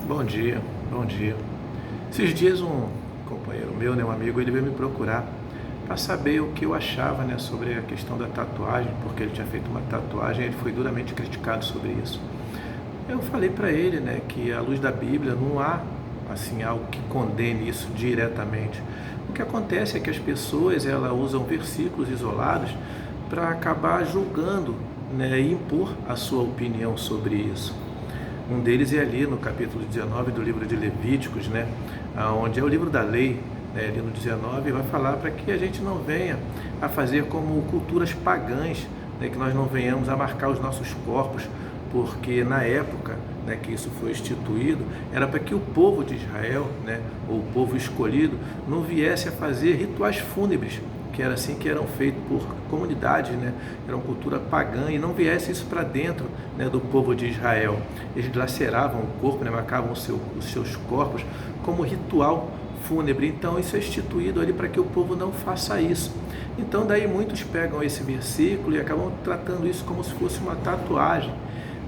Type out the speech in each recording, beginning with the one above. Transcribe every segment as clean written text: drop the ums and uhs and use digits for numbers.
Bom dia, bom dia. Esses dias um companheiro meu, um amigo, ele veio me procurar para saber o que eu achava, sobre a questão da tatuagem, porque ele tinha feito uma tatuagem e ele foi duramente criticado sobre isso. Eu falei para ele, que à luz da Bíblia não há assim algo que condene isso diretamente. O que acontece é que as pessoas elas usam versículos isolados para acabar julgando, e impor a sua opinião sobre isso. Um deles é ali no capítulo 19 do livro de Levíticos, onde é o livro da lei, ali no 19, vai falar para que a gente não venha a fazer como culturas pagãs, que nós não venhamos a marcar os nossos corpos, porque na época que isso foi instituído, era para que o povo de Israel, ou o povo escolhido, não viesse a fazer rituais fúnebres, que era assim que eram feitos por comunidades, era uma cultura pagã, e não viesse isso para dentro do povo de Israel. Eles dilaceravam o corpo, marcavam os seus corpos como ritual fúnebre. Então isso é instituído ali para que o povo não faça isso. Então daí muitos pegam esse versículo e acabam tratando isso como se fosse uma tatuagem,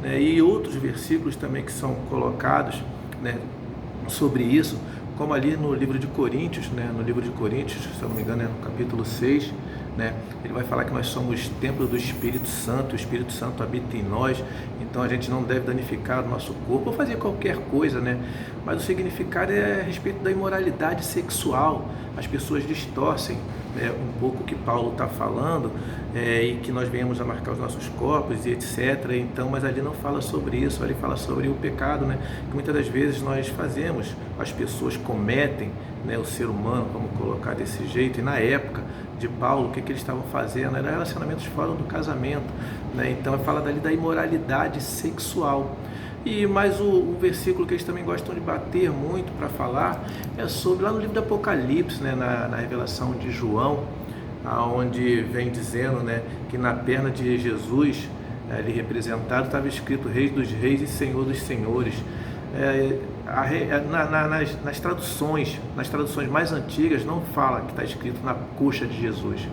e outros versículos também que são colocados, sobre isso, como ali no livro de Coríntios, no livro de Coríntios, se eu não me engano é no capítulo 6, ele vai falar que nós somos templo do Espírito Santo, o Espírito Santo habita em nós, então a gente não deve danificar o nosso corpo ou fazer qualquer coisa, mas o significado é a respeito da imoralidade sexual. As pessoas distorcem um pouco o que Paulo está falando, e que nós venhamos a marcar os nossos corpos e etc. Então, mas ali não fala sobre isso, ali fala sobre o pecado, que muitas das vezes nós fazemos, as pessoas cometem, o ser humano, vamos colocar desse jeito. E na época de Paulo, o que eles estavam fazendo? Era relacionamentos fora do casamento, então fala dali da imoralidade sexual. E mais o versículo que eles também gostam de bater muito para falar é sobre, lá no livro do Apocalipse, na revelação de João, onde vem dizendo, que na perna de Jesus, ali representado, estava escrito Rei dos Reis e Senhor dos Senhores. Nas traduções mais antigas não fala que está escrito na coxa de Jesus,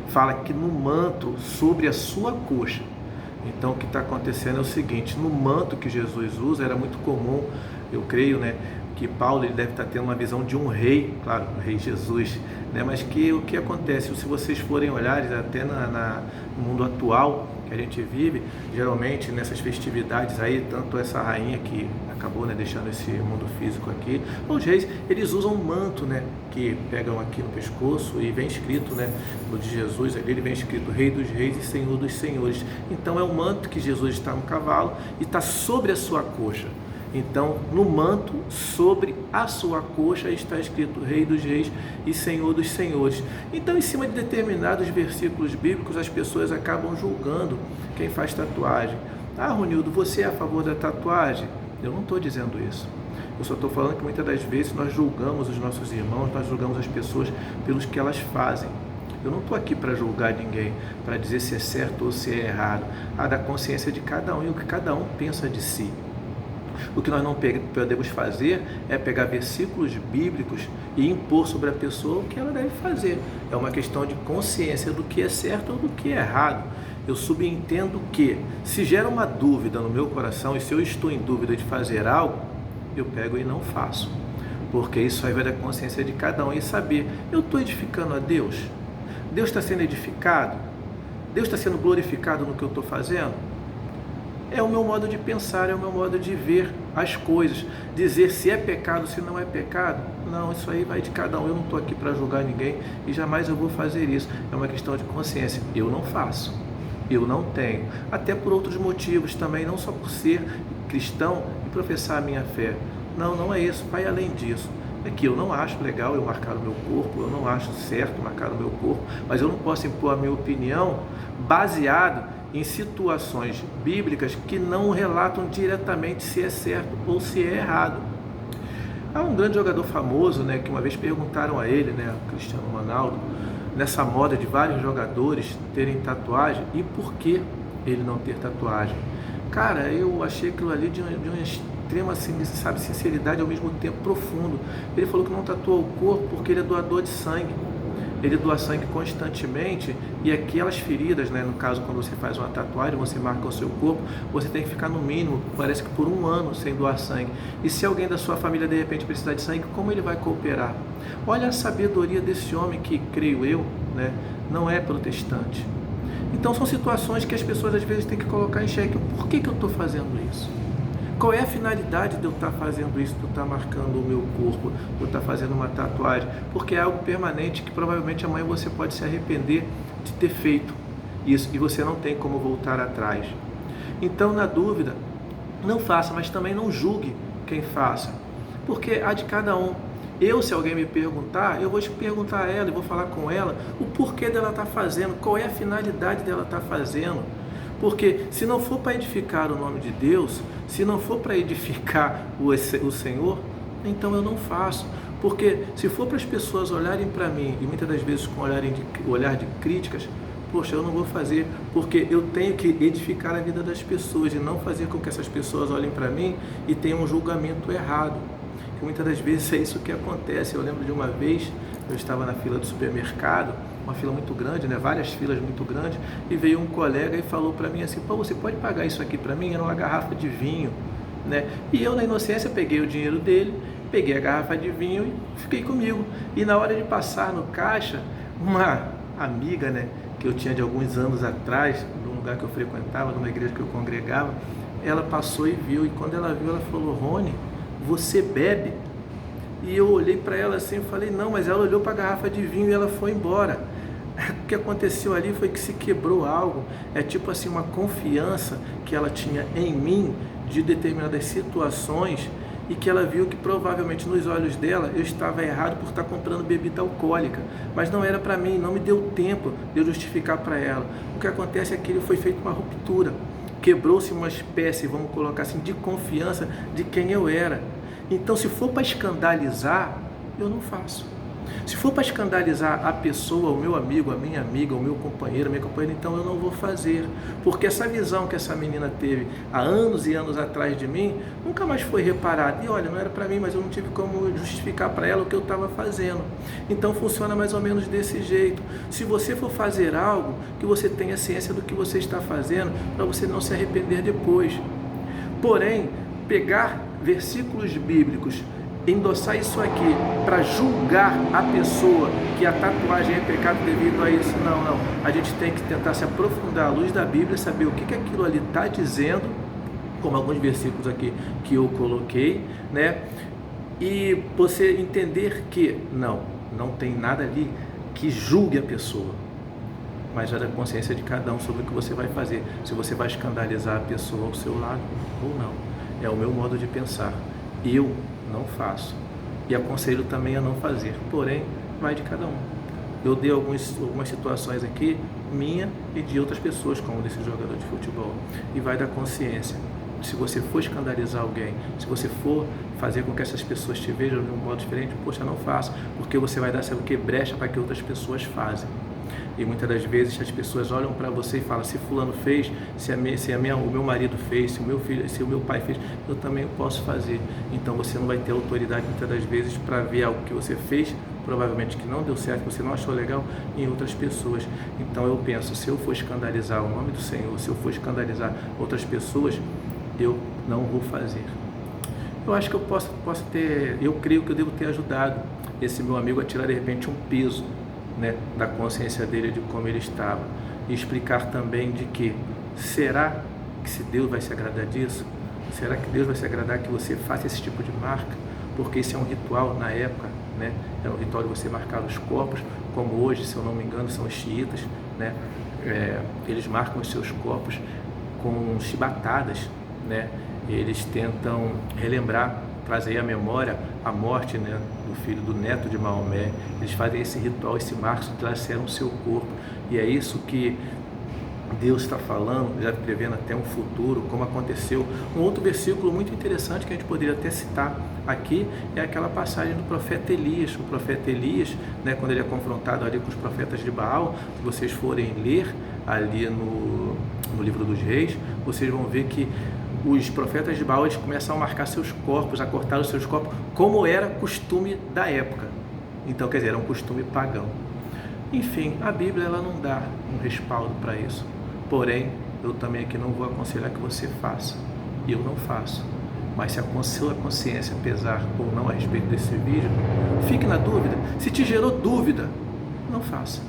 fala que no manto sobre a sua coxa. Então o que está acontecendo é o seguinte: no manto que Jesus usa era muito comum, eu creio, que Paulo ele deve estar tendo uma visão de um rei, claro, o rei Jesus, mas que o que acontece, se vocês forem olhar até no mundo atual que a gente vive, geralmente nessas festividades aí, tanto essa rainha que acabou deixando esse mundo físico aqui, os reis, eles usam um manto, que pegam aqui no pescoço e vem escrito, no de Jesus, ali ele vem escrito Rei dos Reis e Senhor dos Senhores. Então é um manto que Jesus está no cavalo e está sobre a sua coxa. Então, no manto, sobre a sua coxa, está escrito Rei dos Reis e Senhor dos Senhores. Então, em cima de determinados versículos bíblicos, as pessoas acabam julgando quem faz tatuagem. Ah, Ronildo, você é a favor da tatuagem? Eu não estou dizendo isso. Eu só estou falando que muitas das vezes nós julgamos os nossos irmãos, nós julgamos as pessoas pelos que elas fazem. Eu não estou aqui para julgar ninguém, para dizer se é certo ou se é errado. Da consciência de cada um e o que cada um pensa de si. O que nós não podemos fazer é pegar versículos bíblicos e impor sobre a pessoa o que ela deve fazer. É uma questão de consciência do que é certo ou do que é errado. Eu subentendo que, se gera uma dúvida no meu coração e se eu estou em dúvida de fazer algo, eu pego e não faço. Porque isso aí vai da consciência de cada um e saber, eu estou edificando a Deus? Deus está sendo edificado? Deus está sendo glorificado no que eu estou fazendo? É o meu modo de pensar, é o meu modo de ver as coisas. Dizer se é pecado, se não é pecado, não, isso aí vai de cada um. Eu não estou aqui para julgar ninguém e jamais eu vou fazer isso. É uma questão de consciência. Eu não faço, eu não tenho. Até por outros motivos também, não só por ser cristão e professar a minha fé. Não, não é isso, vai além disso. É que eu não acho legal eu marcar o meu corpo, eu não acho certo marcar o meu corpo, mas eu não posso impor a minha opinião baseado em situações bíblicas que não relatam diretamente se é certo ou se é errado. Há um grande jogador famoso, que uma vez perguntaram a ele, o Cristiano Ronaldo, nessa moda de vários jogadores terem tatuagem, e por que ele não ter tatuagem. Cara, eu achei aquilo ali de uma extrema, sinceridade, ao mesmo tempo profundo. Ele falou que não tatuou o corpo porque ele é doador de sangue. ele doa sangue constantemente, e aquelas feridas, né, no caso quando você faz uma tatuagem, você marca o seu corpo, você tem que ficar no mínimo, parece que por 1 ano sem doar sangue. E se alguém da sua família de repente precisar de sangue, como ele vai cooperar? Olha a sabedoria desse homem que, creio eu, né, não é protestante. Então são situações que as pessoas às vezes têm que colocar em xeque. Por que eu estou fazendo isso? Qual é a finalidade de eu estar fazendo isso, de eu estar marcando o meu corpo, de eu estar fazendo uma tatuagem? Porque é algo permanente que provavelmente amanhã você pode se arrepender de ter feito isso e você não tem como voltar atrás. Então, na dúvida, não faça, mas também não julgue quem faça, porque há de cada um. Se alguém me perguntar, eu vou te perguntar a ela e vou falar com ela o porquê dela estar fazendo, qual é a finalidade dela estar fazendo. Porque se não for para edificar o nome de Deus, se não for para edificar o Senhor, então eu não faço. Porque se for para as pessoas olharem para mim, e muitas das vezes com olhar de críticas, poxa, eu não vou fazer, porque eu tenho que edificar a vida das pessoas e não fazer com que essas pessoas olhem para mim e tenham um julgamento errado. Que muitas das vezes é isso que acontece. Eu lembro de uma vez, eu estava na fila do supermercado, uma fila muito grande, né? Várias filas muito grandes, e veio um colega e falou para mim assim: pô, você pode pagar isso aqui para mim? Era uma garrafa de vinho, né? E eu, na inocência, peguei o dinheiro dele, peguei a garrafa de vinho e fiquei comigo. E na hora de passar no caixa, uma amiga, né, que eu tinha de alguns anos atrás, num lugar que eu frequentava, numa igreja que eu congregava, ela passou e viu, e quando ela viu, ela falou: Rony, você bebe? E eu olhei para ela assim e falei: não, mas ela olhou para a garrafa de vinho e ela foi embora. O que aconteceu ali foi que se quebrou algo, é tipo assim, uma confiança que ela tinha em mim de determinadas situações, e que ela viu que provavelmente nos olhos dela eu estava errado por estar comprando bebida alcoólica, mas não era para mim, não me deu tempo de eu justificar para ela. O que acontece é que foi feita uma ruptura, quebrou-se uma espécie, vamos colocar assim, de confiança de quem eu era. Então, se for para escandalizar, eu não faço. Se for para escandalizar a pessoa, o meu amigo, a minha amiga, o meu companheiro, a minha companheira, então eu não vou fazer. Porque essa visão que essa menina teve há anos e anos atrás de mim, nunca mais foi reparada. E olha, não era para mim, mas eu não tive como justificar para ela o que eu estava fazendo. Então funciona mais ou menos desse jeito. Se você for fazer algo, que você tenha ciência do que você está fazendo, para você não se arrepender depois. Porém, pegar versículos bíblicos, endossar isso aqui para julgar a pessoa que a tatuagem é pecado devido a isso, não. A gente tem que tentar se aprofundar à luz da Bíblia, saber o que aquilo ali está dizendo, como alguns versículos aqui que eu coloquei, né? E você entender que não tem nada ali que julgue a pessoa, mas já da consciência de cada um sobre o que você vai fazer, se você vai escandalizar a pessoa ao seu lado ou não. É o meu modo de pensar. Eu não faço. E aconselho também a não fazer. Porém, vai de cada um. Eu dei algumas situações aqui, minha e de outras pessoas, como desse jogador de futebol. E vai da consciência. Se você for escandalizar alguém, se você for fazer com que essas pessoas te vejam de um modo diferente, poxa, não faça. Porque você vai dar, sabe o que? Brecha para que outras pessoas fazem. E muitas das vezes as pessoas olham para você e falam: se fulano fez, o meu marido fez, se o meu filho, se o meu pai fez, eu também posso fazer. Então você não vai ter autoridade muitas das vezes para ver algo que você fez, provavelmente que não deu certo, que você não achou legal, em outras pessoas. Então eu penso, se eu for escandalizar o nome do Senhor, se eu for escandalizar outras pessoas, eu não vou fazer. Eu acho que eu creio que eu devo ter ajudado esse meu amigo a tirar de repente um peso, né, da consciência dele, de como ele estava, e explicar também de que, será que se Deus vai se agradar disso? Será que Deus vai se agradar que você faça esse tipo de marca? Porque isso é um ritual na época, né? É um ritual de você marcar os corpos, como hoje, se eu não me engano, são os xiitas, né? Eles marcam os seus corpos com chibatadas, né? Eles tentam relembrar, trazer à memória a morte, né, do neto de Maomé. Eles fazem esse ritual, esse marco, traceram o seu corpo, e é isso que Deus está falando, já prevendo até um futuro, como aconteceu. Um outro versículo muito interessante que a gente poderia até citar aqui é aquela passagem do profeta Elias. O profeta Elias, né, quando ele é confrontado ali com os profetas de Baal, se vocês forem ler ali no livro dos Reis, vocês vão ver que os profetas de Baal, eles começam a marcar seus corpos, a cortar os seus corpos, como era costume da época. Então, quer dizer, era um costume pagão. Enfim, a Bíblia ela não dá um respaldo para isso. Porém, eu também aqui não vou aconselhar que você faça. Eu não faço. Mas se a sua consciência pesar ou não a respeito desse vídeo, fique na dúvida. Se te gerou dúvida, não faça.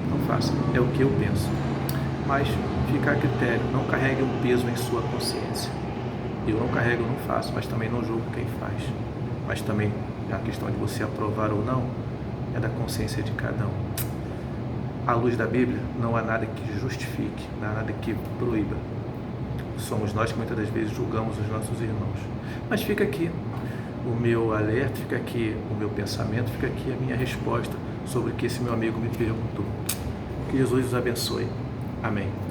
Não faça. É o que eu penso. Mas fica a critério. Não carregue um peso em sua consciência. Eu não carrego, eu não faço, mas também não julgo quem faz. Mas também a questão de você aprovar ou não é da consciência de cada um. À luz da Bíblia, não há nada que justifique, não há nada que proíba. Somos nós que muitas das vezes julgamos os nossos irmãos. Mas fica aqui o meu alerta, fica aqui o meu pensamento, fica aqui a minha resposta sobre o que esse meu amigo me perguntou. Que Jesus os abençoe. Amém.